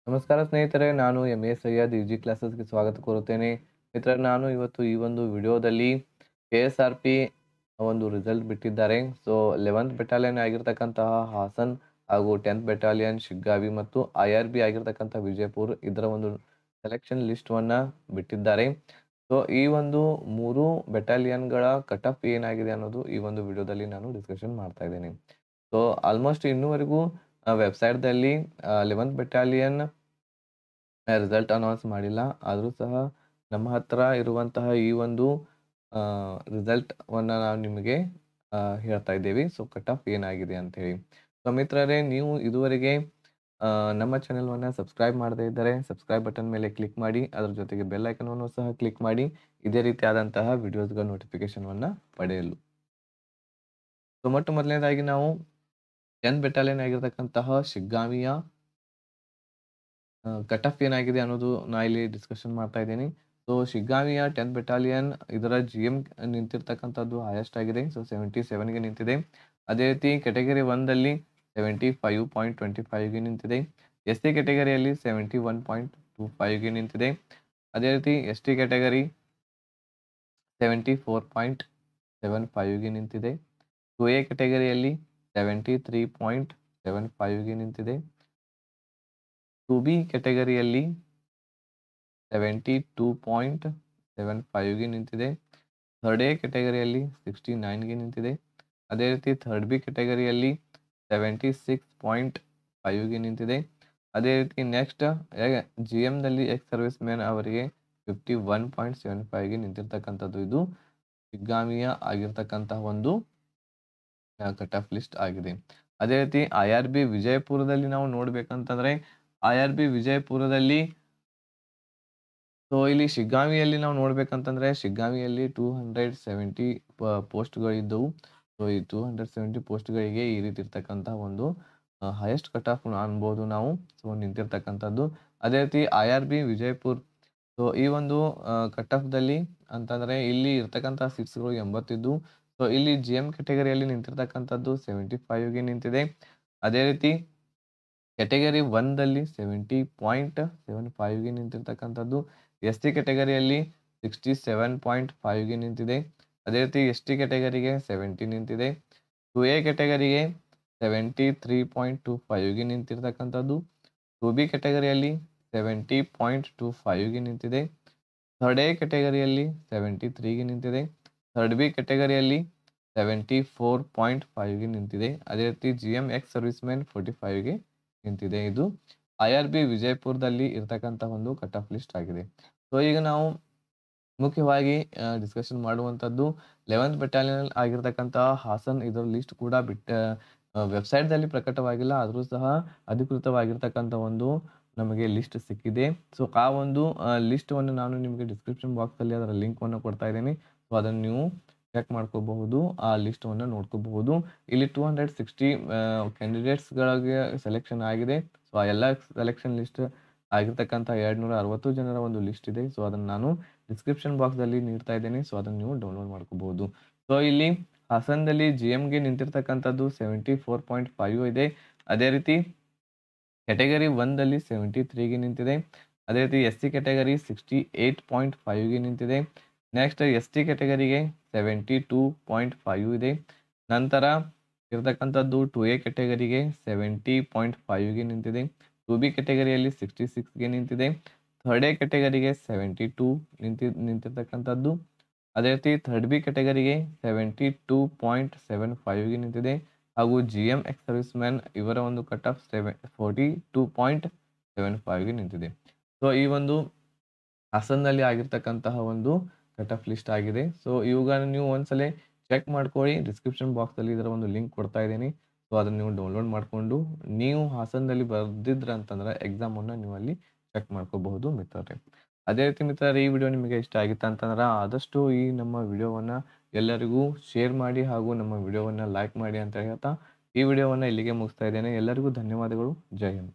ನಮಸ್ಕಾರ ಸ್ನೇಹಿತರೆ, ನಾನು ಎಂ.ಎ. ಸೈಯದ್ ಈಜಿ ಕ್ಲಾಸಸ್ಗೆ ಸ್ವಾಗತ ಕೋರುತ್ತೇನೆ. ಮಿತ್ರರೇ, ನಾನು ಇವತ್ತು ಈ ಒಂದು ವಿಡಿಯೋದಲ್ಲಿ ಕೆ.ಎಸ್.ಆರ್.ಪಿ ಒಂದು ರಿಸಲ್ಟ್ ಬಿಟ್ಟಿದ್ದಾರೆ. ಸೊ 11th ಬೆಟಾಲಿಯನ್ ಆಗಿರ್ತಕ್ಕಂತಹ ಹಾಸನ್ ಹಾಗೂ 10th ಬೆಟಾಲಿಯನ್ ಶಿಗ್ಗಾವಿ ಮತ್ತು ಐ.ಆರ್.ಬಿ ಆಗಿರ್ತಕ್ಕಂಥ ವಿಜಯಪುರ ಇದರ ಒಂದು ಸೆಲೆಕ್ಷನ್ ಲಿಸ್ಟನ್ನು ಬಿಟ್ಟಿದ್ದಾರೆ. ಸೊ ಈ ಒಂದು 3 ಬೆಟಾಲಿಯನ್ಗಳ ಕಟ್ ಆಫ್ ಏನಾಗಿದೆ ಅನ್ನೋದು ಈ ಒಂದು ವಿಡಿಯೋದಲ್ಲಿ ನಾನು ಡಿಸ್ಕಷನ್ ಮಾಡ್ತಾ ಇದ್ದೇನೆ. ಸೊ ಆಲ್ಮೋಸ್ಟ್ ಇನ್ನೂವರೆಗೂ ವೆಬ್ಸೈಟ್‌ದಲ್ಲಿ 11th ಬೆಟಾಲಿಯನ್ ರಿಸಲ್ಟ್ ಅನೌನ್ಸ್ ಮಾಡಿಲ್ಲ. ಆದರೂ ಸಹ ನಮ್ಮ ಹತ್ರ ಇರುವಂತಹ ಈ ಒಂದು ರಿಸಲ್ಟನ್ನು ನಾವು ನಿಮಗೆ ಹೇಳ್ತಾ ಇದ್ದೇವೆ. ಸೊ ಕಟ್ ಆಫ್ ಏನಾಗಿದೆ ಅಂತೇಳಿ. ಸೊ ಮಿತ್ರರೇ, ನೀವು ಇದುವರೆಗೆ ನಮ್ಮ ಚಾನೆಲ್‌ವನ್ನು ಸಬ್ಸ್ಕ್ರೈಬ್ ಮಾಡದೇ ಇದ್ದರೆ ಸಬ್ಸ್ಕ್ರೈಬ್ ಬಟನ್ ಮೇಲೆ ಕ್ಲಿಕ್ ಮಾಡಿ. ಅದರ ಜೊತೆಗೆ ಬೆಲ್ ಐಕಾನನ್ನು ಸಹ ಕ್ಲಿಕ್ ಮಾಡಿ ಇದೇ ರೀತಿಯಾದಂತಹ ವಿಡಿಯೋಸ್‌ಗಳ ನೋಟಿಫಿಕೇಶನ್‌ವನ್ನು ಪಡೆಯಲು. ಸೊ ಮೊಟ್ಟ ಮೊದಲನೇದಾಗಿ ನಾವು 10th ಬೆಟಾಲಿಯನ್ ಆಗಿರ್ತಕ್ಕಂತಹ ಶಿಗ್ಗಾವಿಯ ಕಟ್ ಆಫ್ ಏನಾಗಿದೆ ಅನ್ನೋದು ನಾ ಇಲ್ಲಿ ಡಿಸ್ಕಷನ್ ಮಾಡ್ತಾ ಇದ್ದೀನಿ. ಸೊ ಶಿಗ್ಗಾವಿಯ 10th ಬೆಟಾಲಿಯನ್ ಇದರ GM ನಿಂತಿರ್ತಕ್ಕಂಥದ್ದು ಹೈಯೆಸ್ಟ್ ಆಗಿದೆ. ಸೊ 77ಗೆ ನಿಂತಿದೆ. ಅದೇ ರೀತಿ ಕ್ಯಾಟಗರಿ 1ದಲ್ಲಿ 75.25ಗೆ ನಿಂತಿದೆ. SC ಕ್ಯಾಟಗರಿಯಲ್ಲಿ 71.25ಗೆ ನಿಂತಿದೆ. ಅದೇ ರೀತಿ ST ಕ್ಯಾಟಗರಿ 74.75ಗೆ ನಿಂತಿದೆ. 2A ಕ್ಯಾಟಗರಿಯಲ್ಲಿ 73.75ಗೆ ನಿಂತಿದೆ. 2B ಕ್ಯಾಟಗರಿಯಲ್ಲಿ 72.75ಗೆ ನಿಂತಿದೆ. 3rd A ಕ್ಯಾಟಗರಿಯಲ್ಲಿ 69ಗೆ ನಿಂತಿದೆ. ಅದೇ ರೀತಿ 3rd B ಕ್ಯಾಟಗರಿಯಲ್ಲಿ 76.5ಗೆ ನಿಂತಿದೆ. ಅದೇ ರೀತಿ ನೆಕ್ಸ್ಟ್ GMದಲ್ಲಿ ಎಕ್ಸ್ ಸರ್ವಿಸ್ ಮ್ಯಾನ್ ಅವರಿಗೆ 51.75ಗೆ ನಿಂತಿರ್ತಕ್ಕಂಥದ್ದು ಇದು ಶಿಗ್ಗಾವಿಯ ಆಗಿರ್ತಕ್ಕಂತಹ ಒಂದು ಕಟ್ ಆಫ್ ಲಿಸ್ಟ್ ಆಗಿದೆ. ಅದೇ ರೀತಿ IRB ವಿಜಯಪುರದಲ್ಲಿ ನಾವು ನೋಡ್ಬೇಕಂತಂದ್ರೆ IRB ವಿಜಯಪುರದಲ್ಲಿ ಸೊ ಇಲ್ಲಿ ಶಿಗ್ಗಾವಿಯಲ್ಲಿ ನಾವು ನೋಡ್ಬೇಕಂತಂದ್ರೆ ಶಿಗ್ಗಾವಿಯಲ್ಲಿ 270 ಪೋಸ್ಟ್‌ಗಳಿದ್ದವು. ಸೊ ಈ 270 ಪೋಸ್ಟ್‌ಗಳಿಗೆ ಈ ರೀತಿ ಇರ್ತಕ್ಕಂತಹ ಒಂದು ಹೈಯೆಸ್ಟ್ ಕಟ್ ಆಫ್ ಅನ್ಬೋದು ನಾವು. ಸೊ ನಿಂತಿರ್ತಕ್ಕಂಥದ್ದು. ಅದೇ ರೀತಿ IRB ವಿಜಯಪುರ ಸೊ ಈ ಒಂದು ಕಟ್ ಆಫ್‌ದಲ್ಲಿ ಅಂತಂದ್ರೆ ಇಲ್ಲಿ ಇರ್ತಕ್ಕಂಥ ಸೀಟ್ಸ್‌ಗಳು 80 ಇದ್ದು. ಸೊ ಇಲ್ಲಿ GM ಕ್ಯಾಟಗರಿಯಲ್ಲಿ ನಿಂತಿರ್ತಕ್ಕಂಥದ್ದು 75ಗೆ ನಿಂತಿದೆ. ಅದೇ ರೀತಿ ಕ್ಯಾಟಗರಿ 1ದಲ್ಲಿ 70.75ಗೆ ನಿಂತಿರ್ತಕ್ಕಂಥದ್ದು. SC ಕ್ಯಾಟಗರಿಯಲ್ಲಿ 67.5ಗೆ ನಿಂತಿದೆ. ಅದೇ ರೀತಿ ST ಕ್ಯಾಟಗರಿಗೆ 70 ನಿಂತಿದೆ. 2A ಕ್ಯಾಟಗರಿಗೆ 73.25ಗೆ ನಿಂತಿರ್ತಕ್ಕಂಥದ್ದು. 2B ಕ್ಯಾಟಗರಿಯಲ್ಲಿ 70.25ಗೆ ನಿಂತಿದೆ. 3rd A ಕ್ಯಾಟಗರಿಯಲ್ಲಿ 73ಗೆ ನಿಂತಿದೆ. 3rd B ಕ್ಯಾಟಗರಿಯಲ್ಲಿ 74.5ಗೆ ನಿಂತಿದೆ. ಅದೇ ರೀತಿ GM ಎಕ್ಸ್ ಸರ್ವಿಸ್ ಮ್ಯಾನ್ 45ಗೆ ನಿಂತಿದೆ. ಇದು IRB ವಿಜಯಪುರದಲ್ಲಿ ಇರ್ತಕ್ಕಂಥ ಒಂದು ಕಟ್ ಆಫ್ ಲಿಸ್ಟ್ ಆಗಿದೆ. ಸೊ ಈಗ ನಾವು ಮುಖ್ಯವಾಗಿ ಡಿಸ್ಕಷನ್ ಮಾಡುವಂಥದ್ದು 11th ಬೆಟಾಲಿಯನ್ ಆಗಿರ್ತಕ್ಕಂಥ ಹಾಸನ್ ಇದರ ಲಿಸ್ಟ್ ಕೂಡ ವೆಬ್ಸೈಟ್‌ದಲ್ಲಿ ಪ್ರಕಟವಾಗಿಲ್ಲ. ಆದರೂ ಸಹ ಅಧಿಕೃತವಾಗಿರ್ತಕ್ಕಂಥ ಒಂದು ನಮಗೆ ಲಿಸ್ಟ್ ಸಿಕ್ಕಿದೆ. ಸೊ ಆ ಒಂದು ಲಿಸ್ಟನ್ನು ನಾನು ನಿಮಗೆ ಡಿಸ್ಕ್ರಿಪ್ಷನ್ ಬಾಕ್ಸಲ್ಲಿ ಅದರ ಲಿಂಕನ್ನು ಕೊಡ್ತಾ ಇದ್ದೀನಿ. ಸೊ ಅದನ್ನು ನೀವು ಚೆಕ್ ಮಾಡ್ಕೋಬಹುದು. ಆ ಲಿಸ್ಟನ್ನು ನೋಡ್ಕೋಬಹುದು. ಇಲ್ಲಿ 260 ಕ್ಯಾಂಡಿಡೇಟ್ಸ್‌ಗಳಿಗೆ ಸೆಲೆಕ್ಷನ್ ಆಗಿದೆ. ಸೊ ಆ ಎಲ್ಲ ಸೆಲೆಕ್ಷನ್ ಲಿಸ್ಟ್ ಆಗಿರ್ತಕ್ಕಂಥ 260 ಜನರ ಒಂದು ಲಿಸ್ಟ್ ಇದೆ. ಸೊ ಅದನ್ನು ನಾನು ಡಿಸ್ಕ್ರಿಪ್ಷನ್ ಬಾಕ್ಸಲ್ಲಿ ನೀಡ್ತಾ ಇದ್ದೇನೆ. ಸೊ ಅದನ್ನು ನೀವು ಡೌನ್ಲೋಡ್ ಮಾಡ್ಕೋಬಹುದು. ಸೊ ಇಲ್ಲಿ ಹಾಸನದಲ್ಲಿ GMಗೆ ನಿಂತಿರ್ತಕ್ಕಂಥದ್ದು 74.5 ಇದೆ. ಅದೇ ರೀತಿ ಕ್ಯಾಟಗರಿ 1ದಲ್ಲಿ 73ಗೆ ನಿಂತಿದೆ. ಅದೇ ರೀತಿ SC ಕ್ಯಾಟಗರಿ 68.5ಗೆ ನಿಂತಿದೆ. ನೆಕ್ಸ್ಟ್ ST ಕ್ಯಾಟಗರಿಗೆ 72.5 ಇದೆ. ನಂತರ ಇರ್ತಕ್ಕಂಥದ್ದು 2A ಕ್ಯಾಟಗರಿಗೆ 70.5ಗೆ ನಿಂತಿದೆ. 2B ಕ್ಯಾಟಗರಿಯಲ್ಲಿ 66ಗೆ ನಿಂತಿದೆ. 3rd A ಕ್ಯಾಟಗರಿಗೆ 72 ನಿಂತಿರ್ತಕ್ಕಂಥದ್ದು. ಅದೇ ರೀತಿ 3rd B ಕ್ಯಾಟಗರಿಗೆ 72.75ಗೆ ನಿಂತಿದೆ. ಹಾಗೂ GM ಎಕ್ಸ್ ಸರ್ವಿಸ್ ಮ್ಯಾನ್ ಇವರ ಒಂದು ಕಟ್ ಆಫ್ 42.75ಗೆ ನಿಂತಿದೆ. ಸೊ ಈ ಒಂದು ಹಾಸನ್ನಲ್ಲಿ ಆಗಿರ್ತಕ್ಕಂತಹ ಒಂದು ಕಟ್ ಆಫ್ ಲಿಸ್ಟ್ ಆಗಿದೆ. ಸೊ ಇವುಗಳನ್ನು ನೀವು ಒಂದ್ಸಲ ಚೆಕ್ ಮಾಡ್ಕೊಳ್ಳಿ. ಡಿಸ್ಕ್ರಿಪ್ಷನ್ ಬಾಕ್ಸಲ್ಲಿ ಇದರ ಒಂದು ಲಿಂಕ್ ಕೊಡ್ತಾ ಇದ್ದೀನಿ. ಸೊ ಅದನ್ನು ನೀವು ಡೌನ್ಲೋಡ್ ಮಾಡಿಕೊಂಡು ನೀವು ಹಾಸನದಲ್ಲಿ ಬರ್ದಿದ್ರ ಅಂತಂದ್ರೆ ಎಕ್ಸಾಮನ್ನು ನೀವು ಅಲ್ಲಿ ಚೆಕ್ ಮಾಡ್ಕೋಬಹುದು ಮಿತ್ರರೇ. ಅದೇ ರೀತಿ ಮಿತ್ರರೇ, ಈ ವಿಡಿಯೋ ನಿಮಗೆ ಇಷ್ಟ ಆಗಿತ್ತು ಅಂತಂದ್ರೆ ಆದಷ್ಟು ಈ ನಮ್ಮ ವಿಡಿಯೋವನ್ನು ಎಲ್ಲರಿಗೂ ಶೇರ್ ಮಾಡಿ ಹಾಗೂ ನಮ್ಮ ವಿಡಿಯೋವನ್ನು ಲೈಕ್ ಮಾಡಿ ಅಂತ ಹೇಳ್ತಾ ಈ ವಿಡಿಯೋವನ್ನು ಇಲ್ಲಿಗೆ ಮುಗಿಸ್ತಾ ಇದ್ದೇನೆ. ಎಲ್ಲರಿಗೂ ಧನ್ಯವಾದಗಳು. ಜೈ ಹಿಂದ್.